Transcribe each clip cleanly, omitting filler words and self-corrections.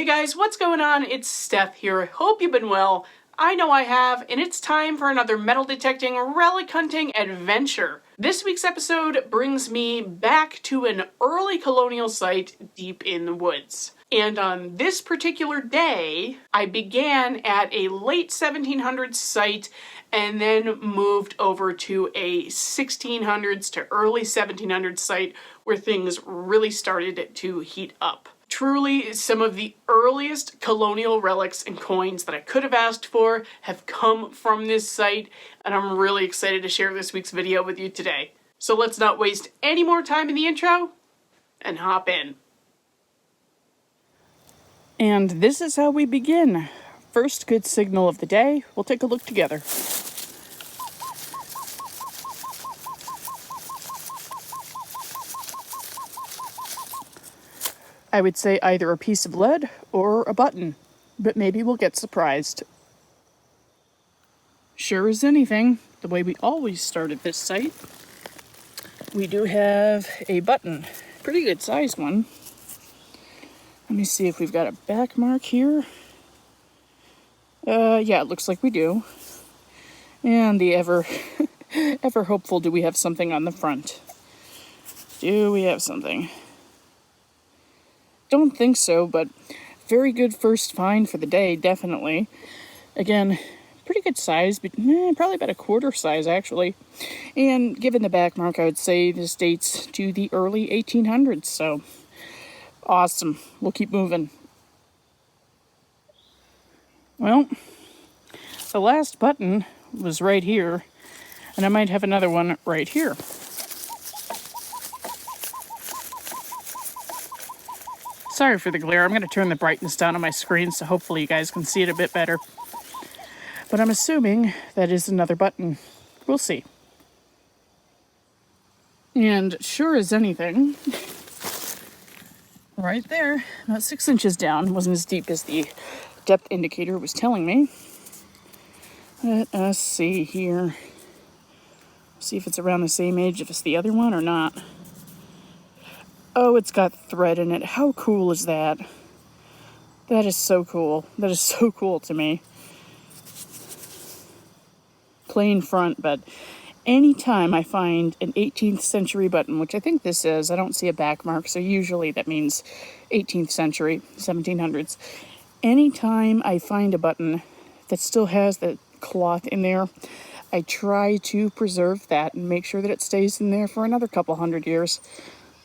Hey guys, what's going on? It's Stef here. Hope you've been well. I know I have, and it's time for another metal detecting, relic hunting adventure. This week's episode brings me back to an early colonial site deep in the woods. And on this particular day, I began at a late 1700s site and then moved over to a 1600s to early 1700s site where things really started to heat up. Truly, some of the earliest colonial relics and coins that I could have asked for have come from this site, and I'm really excited to share this week's video with you today. So let's not waste any more time in the intro and hop in. And this is how we begin. First good signal of the day. We'll take a look together. I would say either a piece of lead or a button, but maybe we'll get surprised. Sure as anything, the way we always start at this site, we do have a button. Pretty good sized one. Let me see if we've got a back mark here. Yeah, it looks like we do. And the ever hopeful, do we have something on the front? Do we have something? Don't think so, but very good first find for the day, definitely. Again, pretty good size, but probably about a quarter size, actually. And given the back mark, I would say this dates to the early 1800s, so awesome. We'll keep moving. Well, the last button was right here, and I might have another one right here. Sorry for the glare. I'm going to turn the brightness down on my screen so hopefully you guys can see it a bit better. But I'm assuming that is another button. We'll see. And sure as anything, right there, about 6 inches down, wasn't as deep as the depth indicator was telling me. Let us see here. See if it's around the same age if it's the other one or not. Oh, it's got thread in it. How cool is that? That is so cool. That is so cool to me. Plain front, but anytime I find an 18th century button, which I think this is, I don't see a back mark, so usually that means 18th century, 1700s. Anytime I find a button that still has the cloth in there, I try to preserve that and make sure that it stays in there for another couple hundred years.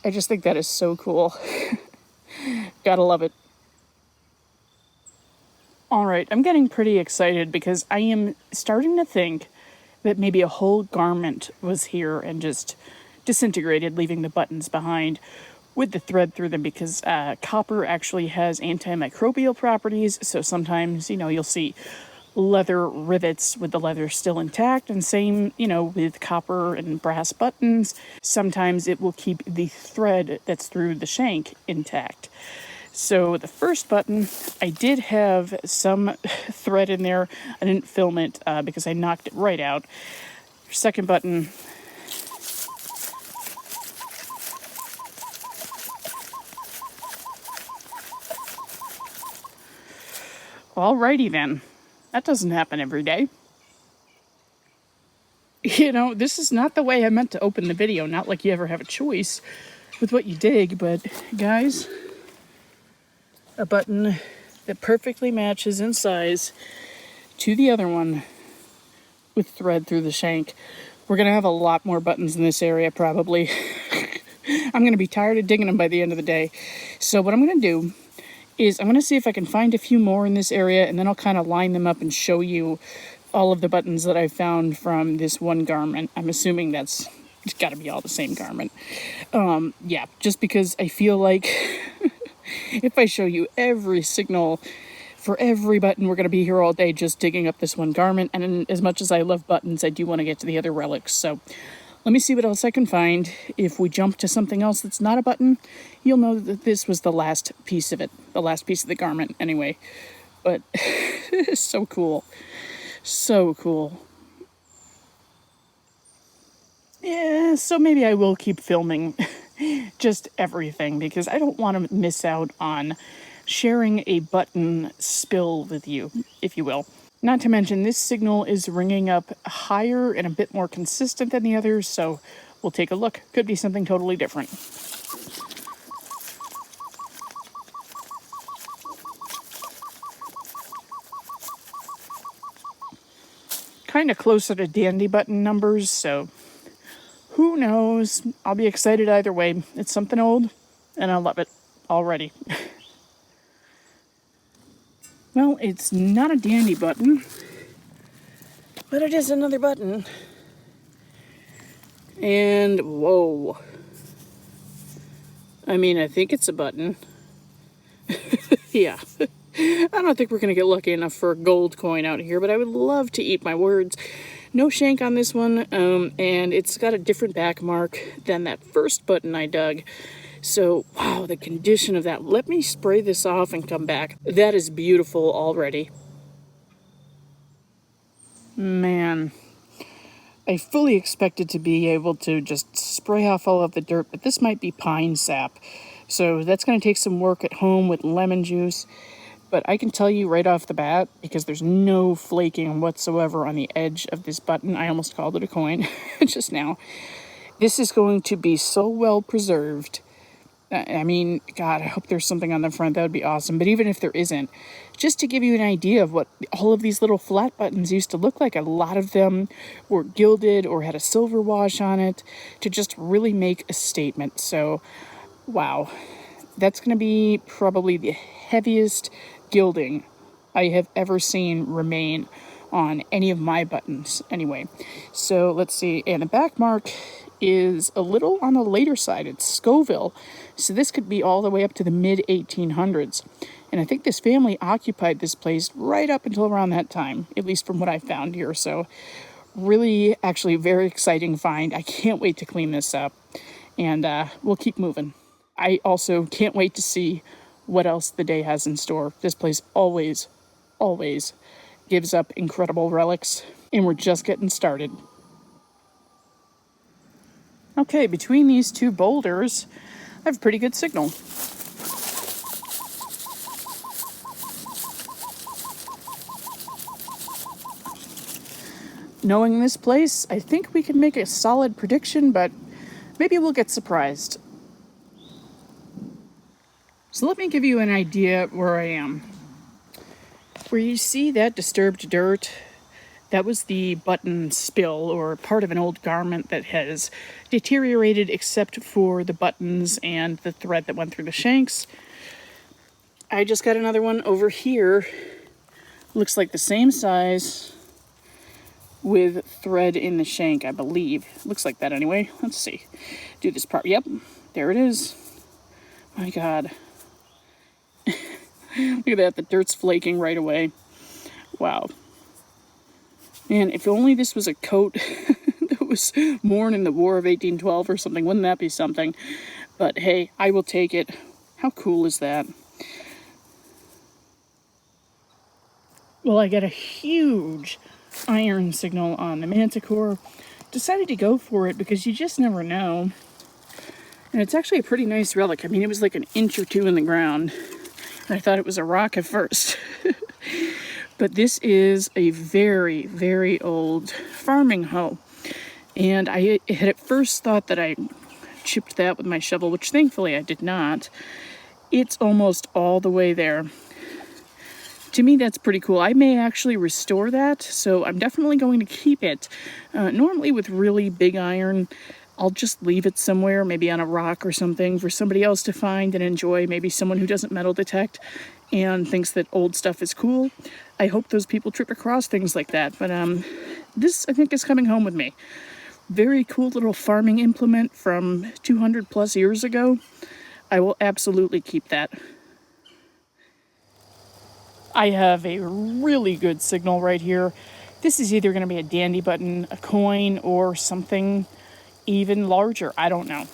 I just think that is so cool. Gotta love it. All right, I'm getting pretty excited because I am starting to think that maybe a whole garment was here and just disintegrated, leaving the buttons behind with the thread through them, because copper actually has antimicrobial properties. So sometimes, you'll see leather rivets with the leather still intact, and same, with copper and brass buttons. Sometimes it will keep the thread that's through the shank intact. So the first button, I did have some thread in there. I didn't film it because I knocked it right out. Second button, alrighty then. That doesn't happen every day. This is not the way I meant to open the video. Not like you ever have a choice with what you dig, but guys, a button that perfectly matches in size to the other one with thread through the shank. We're going to have a lot more buttons in this area, probably. I'm going to be tired of digging them by the end of the day. So what I'm going to do is I'm going to see if I can find a few more in this area, and then I'll kind of line them up and show you all of the buttons that I found from this one garment. I'm assuming it's got to be all the same garment. Yeah, just because I feel like if I show you every signal for every button, we're going to be here all day just digging up this one garment. And as much as I love buttons, I do want to get to the other relics. So let me see what else I can find. If we jump to something else that's not a button, you'll know that this was the last piece of it. The last piece of the garment, anyway. But so cool. So cool. Yeah, so maybe I will keep filming just everything, because I don't want to miss out on sharing a button spill with you, if you will. Not to mention, this signal is ringing up higher and a bit more consistent than the others, so we'll take a look. Could be something totally different. Kind of closer to dandy button numbers, so who knows? I'll be excited either way. It's something old, and I love it already. Well, it's not a dandy button, but it is another button. And whoa. I mean, I think it's a button. Yeah. I don't think we're going to get lucky enough for a gold coin out here, but I would love to eat my words. No shank on this one, and it's got a different back mark than that first button I dug. So, wow, the condition of that. Let me spray this off and come back. That is beautiful already. Man, I fully expected to be able to just spray off all of the dirt, but this might be pine sap. So that's going to take some work at home with lemon juice. But I can tell you right off the bat, because there's no flaking whatsoever on the edge of this button. I almost called it a coin just now. This is going to be so well preserved. I mean, God, I hope there's something on the front. That would be awesome. But even if there isn't, just to give you an idea of what all of these little flat buttons used to look like, a lot of them were gilded or had a silver wash on it to just really make a statement. So, wow. That's going to be probably the heaviest gilding I have ever seen remain on any of my buttons anyway. So let's see, and the back mark is a little on the later side. It's Scoville, so this could be all the way up to the mid 1800s, and I think this family occupied this place right up until around that time, at least from what I found here. So really, actually very exciting find. I can't wait to clean this up, and we'll keep moving. I also can't wait to see what else the day has in store. This place always gives up incredible relics, and we're just getting started. Okay, between these two boulders, I have a pretty good signal. Knowing this place, I think we can make a solid prediction, but maybe we'll get surprised. So let me give you an idea where I am. Where you see that disturbed dirt, that was the button spill or part of an old garment that has deteriorated except for the buttons and the thread that went through the shanks. I just got another one over here. Looks like the same size with thread in the shank, I believe. Looks like that anyway. Let's see. Do this part. Yep, there it is. My God. Look at that, the dirt's flaking right away. Wow. Man, if only this was a coat that was worn in the War of 1812 or something, wouldn't that be something? But hey, I will take it. How cool is that? Well, I got a huge iron signal on the Manticore. Decided to go for it because you just never know. And it's actually a pretty nice relic. I mean, it was like an inch or two in the ground. I thought it was a rock at first. But this is a very, very old farming hoe. And I had at first thought that I chipped that with my shovel, which thankfully I did not. It's almost all the way there. To me, that's pretty cool. I may actually restore that, so I'm definitely going to keep it. Normally with really big iron, I'll just leave it somewhere, maybe on a rock or something, for somebody else to find and enjoy. Maybe someone who doesn't metal detect and thinks that old stuff is cool. I hope those people trip across things like that. But this, I think, is coming home with me. Very cool little farming implement from 200 plus years ago. I will absolutely keep that. I have a really good signal right here. This is either going to be a dandy button, a coin, or something even larger. I don't know.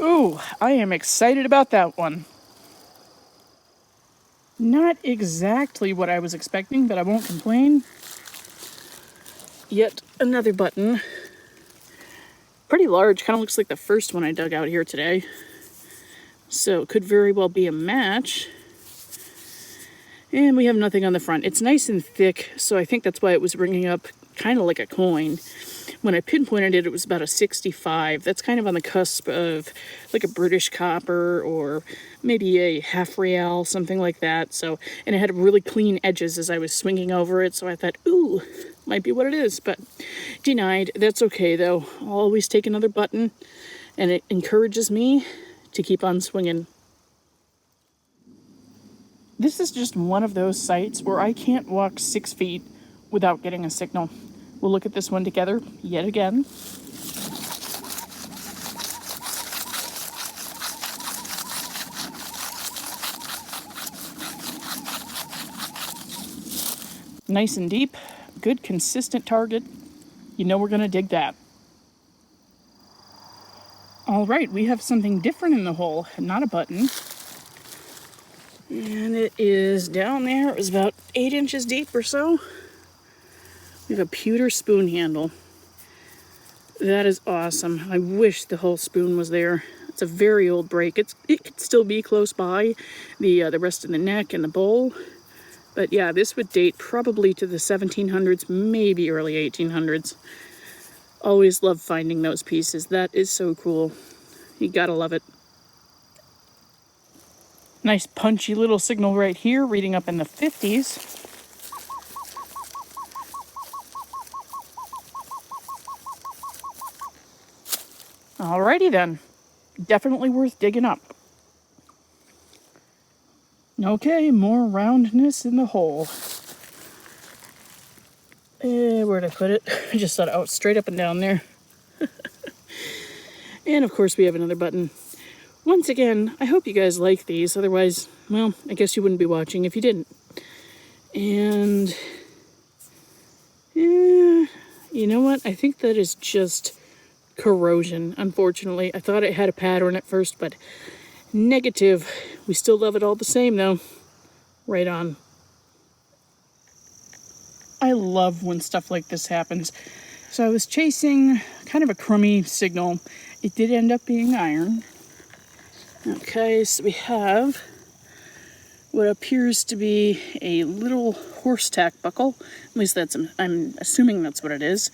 Ooh, I am excited about that one. Not exactly what I was expecting, but I won't complain. yet another button. Pretty large, kind of looks like the first one I dug out here today. So it could very well be a match. And we have nothing on the front. It's nice and thick, so I think that's why it was ringing up kind of like a coin. When I pinpointed it, it was about a 65. That's kind of on the cusp of like a British copper or maybe a half real, something like that. So, and it had really clean edges as I was swinging over it. So I thought, ooh, might be what it is, but denied. That's okay though. I'll always take another button, and it encourages me to keep on swinging. This is just one of those sites where I can't walk 6 feet without getting a signal. We'll look at this one together yet again. Nice and deep, good consistent target. You know we're gonna dig that. All right, we have something different in the hole, not a button. And it is down there. It was about 8 inches deep or so. We have a pewter spoon handle. That is awesome. I wish the whole spoon was there. It's a very old break. It could still be close by, the rest of the neck and the bowl. But yeah, this would date probably to the 1700s, maybe early 1800s. Always love finding those pieces. That is so cool. You gotta love it. Nice punchy little signal right here, reading up in the 50s. Alrighty then. Definitely worth digging up. Okay, more roundness in the hole. Where'd I put it? I just thought out straight up and down there. And of course we have another button. Once again, I hope you guys like these. Otherwise, well, I guess you wouldn't be watching if you didn't. And yeah, you know what? I think that is just corrosion, unfortunately. I thought it had a pattern at first, but negative. We still love it all the same, though. Right on. I love when stuff like this happens. So I was chasing kind of a crummy signal. It did end up being iron. Okay, so we have what appears to be a little horse tack buckle. At least I'm assuming that's what it is.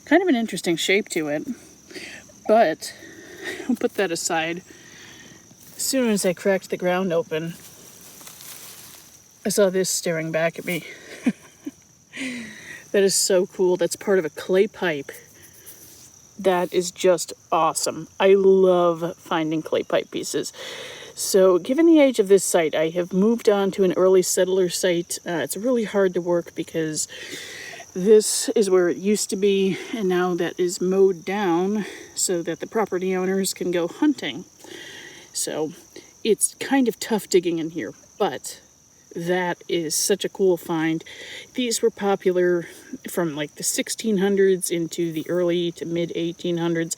Kind of an interesting shape to it. But I'll put that aside. As soon as I cracked the ground open, I saw this staring back at me. That is so cool. That's part of a clay pipe. That is just awesome. I love finding clay pipe pieces. So given the age of this site, I have moved on to an early settler site. It's really hard to work because this is where it used to be, and now that is mowed down so that the property owners can go hunting. So it's kind of tough digging in here, but that is such a cool find. These were popular from like the 1600s into the early to mid 1800s.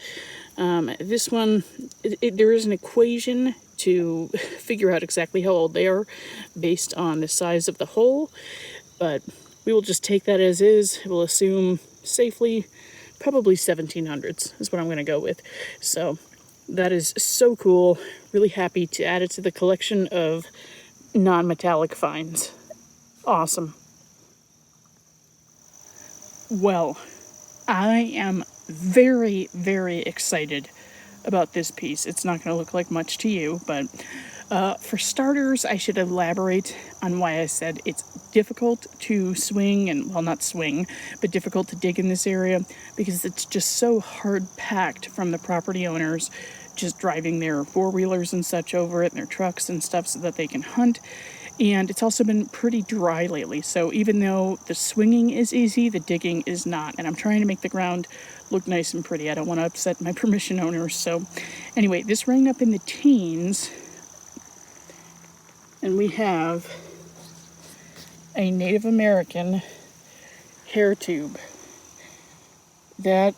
This one, there is an equation to figure out exactly how old they are based on the size of the hole, but we will just take that as is. We'll assume safely probably 1700s is what I'm going to go with. So that is so cool. Really happy to add it to the collection of non-metallic finds. Awesome. Well, I am very, very excited about this piece. It's not going to look like much to you, but for starters, I should elaborate on why I said it's difficult to swing, and well, not swing, but difficult to dig in this area, because it's just so hard packed from the property owners just driving their four-wheelers and such over it, and their trucks and stuff, so that they can hunt. And it's also been pretty dry lately, so even though the swinging is easy, the digging is not. And I'm trying to make the ground look nice and pretty. I don't want to upset my permission owners. So anyway, this rang up in the teens, and we have a Native American hair tube. That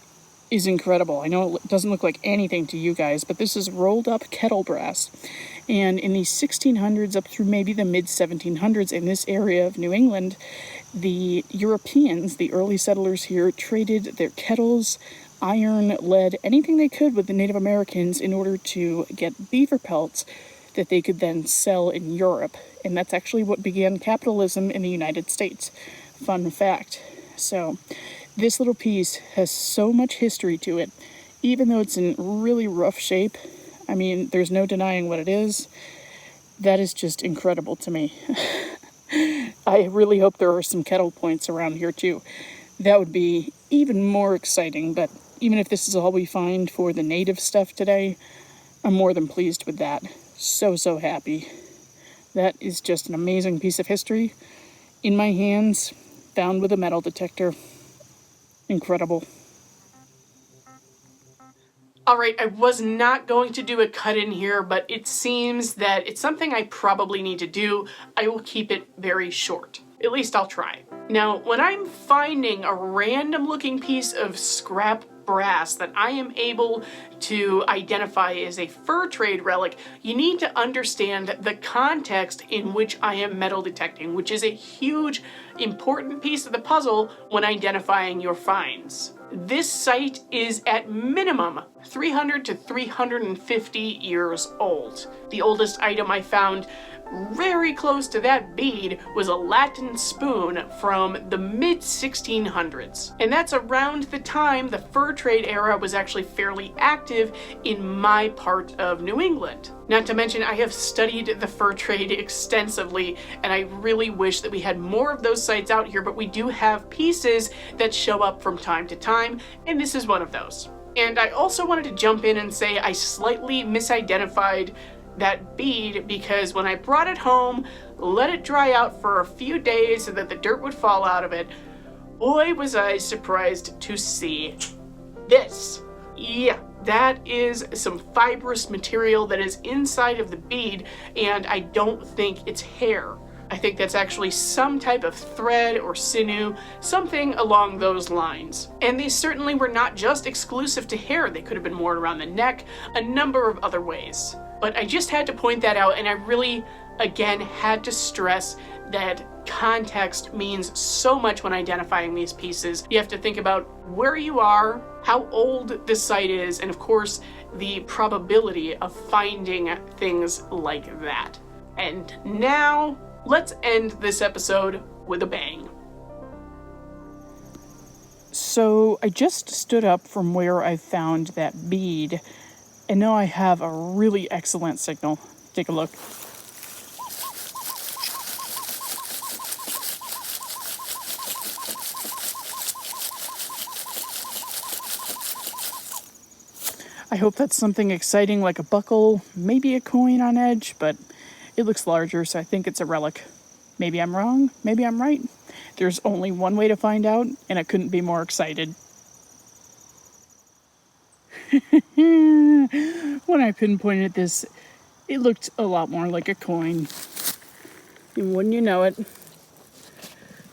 is incredible. I know it doesn't look like anything to you guys, but this is rolled up kettle brass. And in the 1600s up through maybe the mid 1700s in this area of New England, the Europeans, the early settlers here, traded their kettles, iron, lead, anything they could with the Native Americans in order to get beaver pelts that they could then sell in Europe. And that's actually what began capitalism in the United States. Fun fact. So this little piece has so much history to it, even though it's in really rough shape. I mean, there's no denying what it is. That is just incredible to me. I really hope there are some kettle points around here too. That would be even more exciting, but even if this is all we find for the native stuff today, I'm more than pleased with that. So happy. That is just an amazing piece of history in my hands, found with a metal detector. Incredible. Alright, I was not going to do a cut in here, but it seems that it's something I probably need to do. I will keep it very short. At least I'll try. Now, when I'm finding a random looking piece of scrap brass that I am able to identify as a fur trade relic, you need to understand the context in which I am metal detecting, which is a huge, important piece of the puzzle when identifying your finds. This site is at minimum 300 to 350 years old. The oldest item I found very close to that bead was a Latin spoon from the mid-1600s. And that's around the time the fur trade era was actually fairly active in my part of New England. Not to mention, I have studied the fur trade extensively, and I really wish that we had more of those sites out here, but we do have pieces that show up from time to time, and this is one of those. And I also wanted to jump in and say I slightly misidentified that bead because when I brought it home, let it dry out for a few days so that the dirt would fall out of it, boy was I surprised to see this. Yeah, that is some fibrous material that is inside of the bead, and I don't think it's hair. I think that's actually some type of thread or sinew, something along those lines. And these certainly were not just exclusive to hair. They could have been worn around the neck, a number of other ways. But I just had to point that out, and I really, again, had to stress that context means so much when identifying these pieces. You have to think about where you are, how old the site is, and of course, the probability of finding things like that. And now, let's end this episode with a bang. So I just stood up from where I found that bead, and now I have a really excellent signal. Take a look. I hope that's something exciting like a buckle, maybe a coin on edge, but it looks larger, so I think it's a relic. Maybe I'm wrong, maybe I'm right. There's only one way to find out, and I couldn't be more excited. When I pinpointed this, it looked a lot more like a coin. And wouldn't you know it?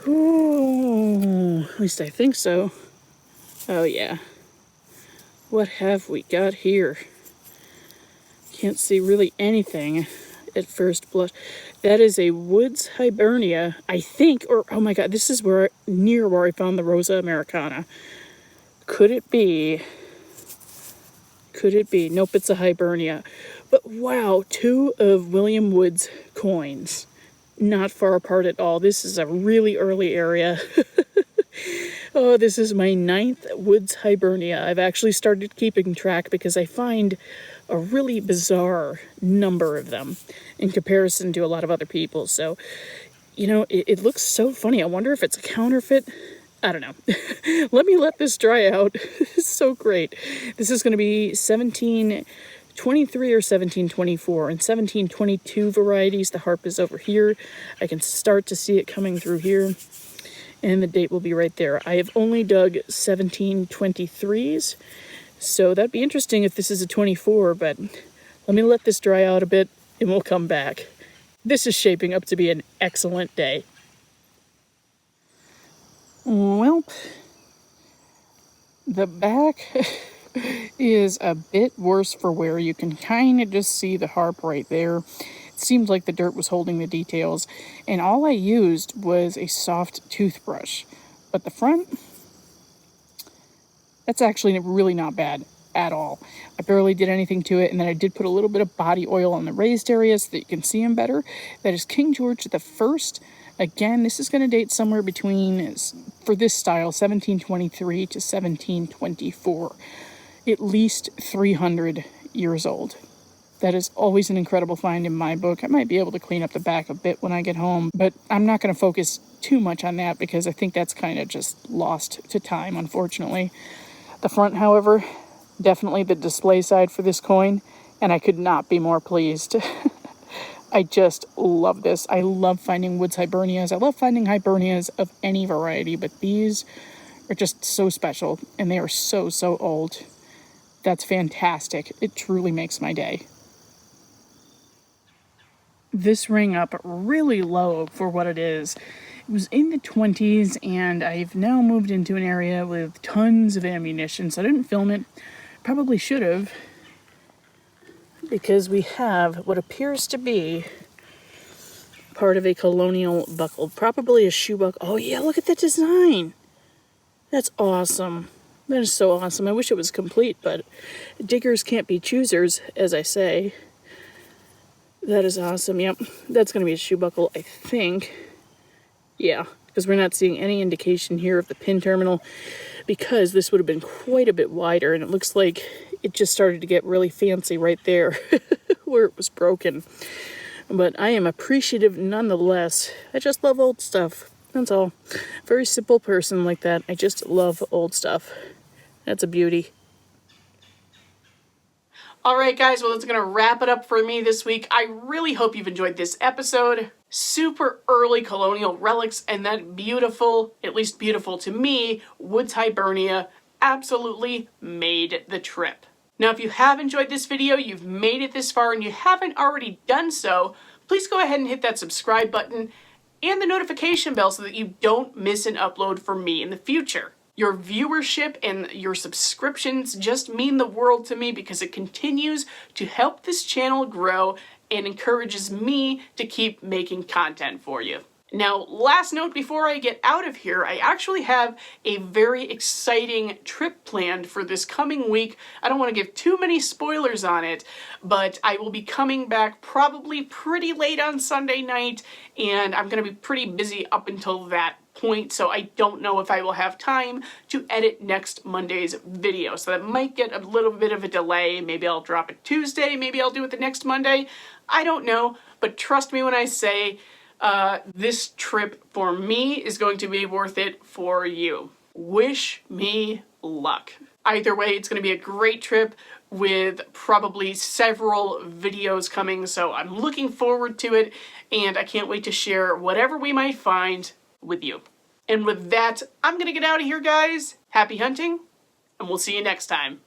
Ooh, at least I think so. Oh yeah. What have we got here? Can't see really anything at first blush. That is a Woods Hibernia, I think, or oh my god, this is near where I found the Rosa Americana. Could it be? Could it be? Nope, it's a Hibernia. But wow, 2 of William Wood's coins. Not far apart at all. This is a really early area. Oh, this is my 9th Woods Hibernia. I've actually started keeping track because I find a really bizarre number of them in comparison to a lot of other people. So, you know, it looks so funny. I wonder if it's a counterfeit. I don't know. Let this dry out. It's so great. This is going to be 1723 or 1724. And 1722 varieties. The harp is over here. I can start to see it coming through here. And the date will be right there. I have only dug 1723s. So that'd be interesting if this is a 24. But let me let this dry out a bit and we'll come back. This is shaping up to be an excellent day. Well, The back is a bit worse for wear. You can kind of just see the harp right there. It seemed like the dirt was holding the details, and all I used was a soft toothbrush. But the front, that's actually really not bad at all. I barely did anything to it, and then I did put a little bit of body oil on the raised areas so that you can see them better. That is King George the First. Again, this is going to date somewhere between, for this style, 1723 to 1724. At least 300 years old. That is always an incredible find in my book. I might be able to clean up the back a bit when I get home, but I'm not going to focus too much on that because I think that's kind of just lost to time, unfortunately. The front, however, definitely the display side for this coin, and I could not be more pleased. I just love this. I love finding woods hibernias. I love finding hibernias of any variety, but these are just so special, and they are so, so old. That's fantastic. It truly makes my day. This ring up really low for what it is. It was in the 20s, and I've now moved into an area with tons of ammunition, so I didn't film it. Probably should have, because we have what appears to be part of a colonial buckle, probably a shoe buckle. Oh yeah, look at that design. That's awesome. That is so awesome. I wish it was complete, but diggers can't be choosers, as I say. That is awesome. Yep, that's going to be a shoe buckle, I think. Yeah, because we're not seeing any indication here of the pin terminal, because this would have been quite a bit wider, and it looks like it just started to get really fancy right there where it was broken. But I am appreciative nonetheless. I just love old stuff. That's all. Very simple person like that. I just love old stuff. That's a beauty. Alright guys, well that's going to wrap it up for me this week. I really hope you've enjoyed this episode. Super early Colonial Relics and that beautiful, at least beautiful to me, woods hibernia absolutely made the trip. Now if you have enjoyed this video, you've made it this far and you haven't already done so, please go ahead and hit that subscribe button and the notification bell so that you don't miss an upload from me in the future. Your viewership and your subscriptions just mean the world to me because it continues to help this channel grow and encourages me to keep making content for you. Now, last note before I get out of here, I actually have a very exciting trip planned for this coming week. I don't want to give too many spoilers on it, but I will be coming back probably pretty late on Sunday night, and I'm going to be pretty busy up until that point, so I don't know if I will have time to edit next Monday's video. So that might get a little bit of a delay. Maybe I'll drop it Tuesday, maybe I'll do it the next Monday. I don't know, but trust me when I say this trip for me is going to be worth it for you. Wish me luck. Either way, it's going to be a great trip with probably several videos coming, so I'm looking forward to it, and I can't wait to share whatever we might find with you. And with that, I'm going to get out of here, guys. Happy hunting, and we'll see you next time.